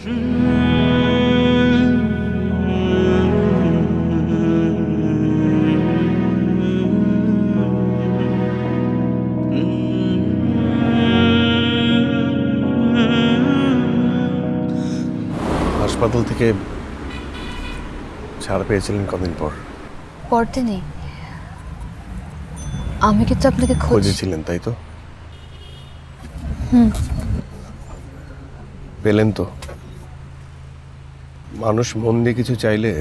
হাসপাতাল থেকে ছাড়া পেয়েছিলেন কদিন পর? পরদিনই। আমি কিন্তু আপনাকে খুঁজেছিলেন, তাই তো? পেলেন তো? মানুষ মন দিয়ে কিছু চাইলে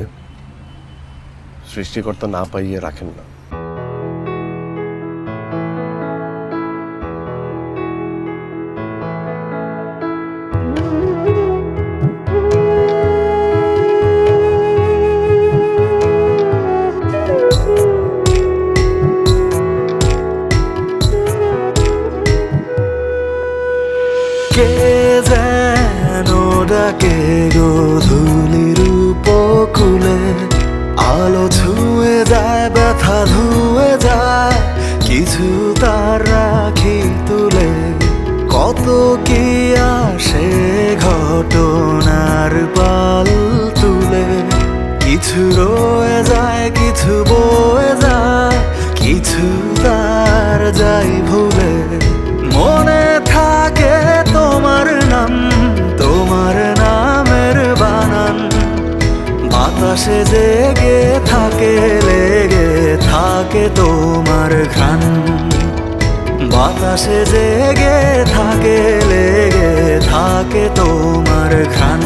সৃষ্টিকর্তা না পাইয়ে রাখেন না। কে যেন ডাকে গোধূলির উপকূলে, আলো ছুঁয়ে যায়, ব্যথা ধুয়ে যায়, কিছু তার রাখি তুলে। কত কি আসে ঘটনার পাল তুলে, কিছু রয়ে যায়, কিছু বয়ে যায়, কিছু তার যাই ভুলে। মনে থাকে তোমার নাম, তোমার নামের বানান, বাতাসে জেগে থাকে, লেগে থাকে তোমার ঘ্রাণ। বাতাসে জেগে থাকে, লেগে থাকে তোমার ঘ্রাণ।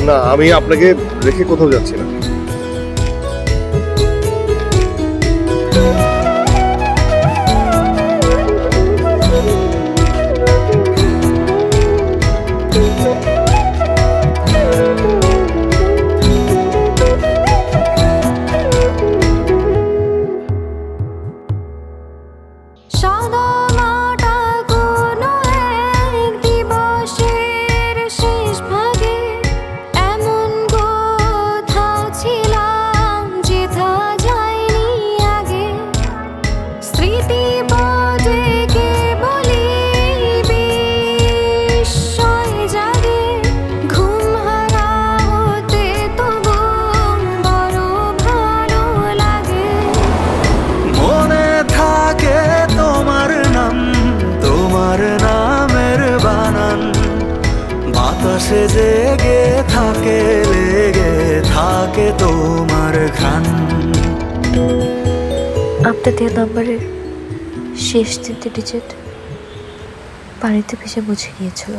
না, আমি আপনাকে রেখে কোথাও যাচ্ছি না। বাতাসে জেগে থাকে, লেগে থাকে তোমার ঘ্রাণ। আপনার দেওয়া নাম্বারের শেষ 3টে ডিজিট পানিতে ভেসে মুছে গিয়েছিল।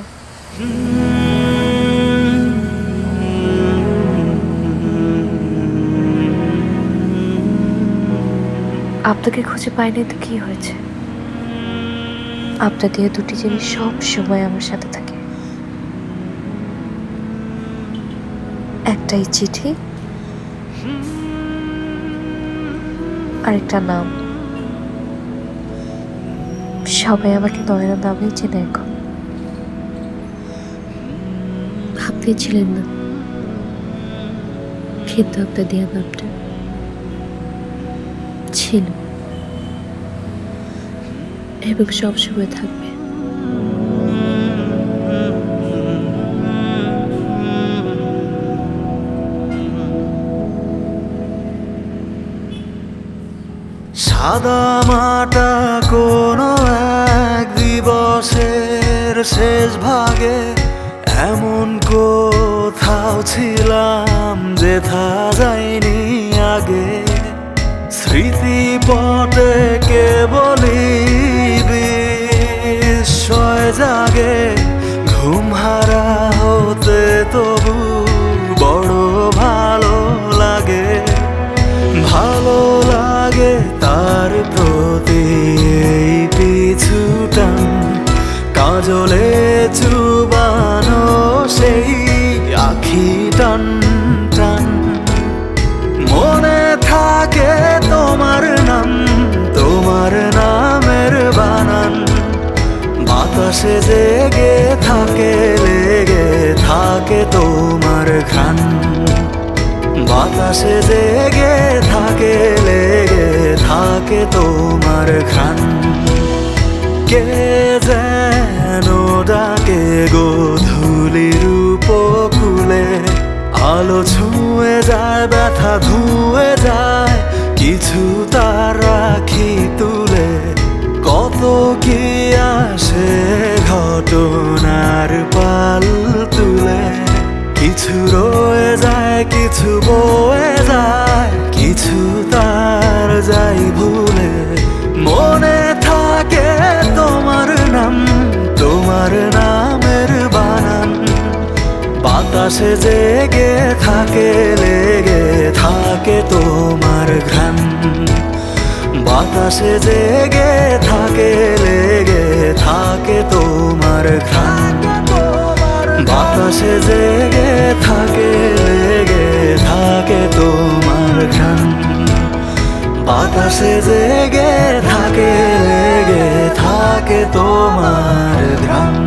আপনাকে খুঁজে পাইনি তো কি হয়েছে? আপনার দেওয়া 2টি জিনিস সব সময় আমার সাথে থাকে। একটাই চিঠি, আরেকটা নাম। সবাই আমাকে নয়না নামেই চেনে এখন। আপনি ছিলেন না, কিন্তু আপনার দেওয়া নামটা ছিল এবং সবসময় থাকবে। সাদা মাটা কোনো এক দিবসের শেষ ভাগে, এমন কোথাও ছিলাম যেথা যায়নি আগে। স্মৃতিপটে কেবলই বিস্ময় জাগে, ঘুম হারা হতে তবু বড় ভালো লাগে। ভালো লাগে তার প্রতি এই পিছু টান, কাজলে চুবানো সেই আখি টান টান। মনে থাকে তোমার নাম, তোমার নামের বানান, বাতাসে জেগে থাকে, লেগে থাকে তোমার ঘ্রাণ। বাতাসে জেগে থাকে, লেগে থাকে তোমার ঘ্রাণ। কে যেন ডাকে গোধূলির উপকূলে, আলো ছুঁয়ে যায় ব্যথা ধুয়ে যায়, কিছু তার রাখি তুলে। কত কি আসে ঘটনার পাল তুলে, কিছু রয়ে যায় কিছু বয়ে যায়, কিছু তার যাই ভুলে। মনে থাকে তোমার নাম, তোমার নামের বানান, বাতাসে জেগে থাকে লেগে থাকে তোমার ঘ্রাণ। বাতাসে জেগে থাকে লেগে থাকে তোমার ঘ্রাণ। বাতাসে জেগে থাকে লেগে থাকে তোমার ঘ্রাণ। বাতাসে জেগে থাকে লেগে থাকে তোমার ঘ্রাণ।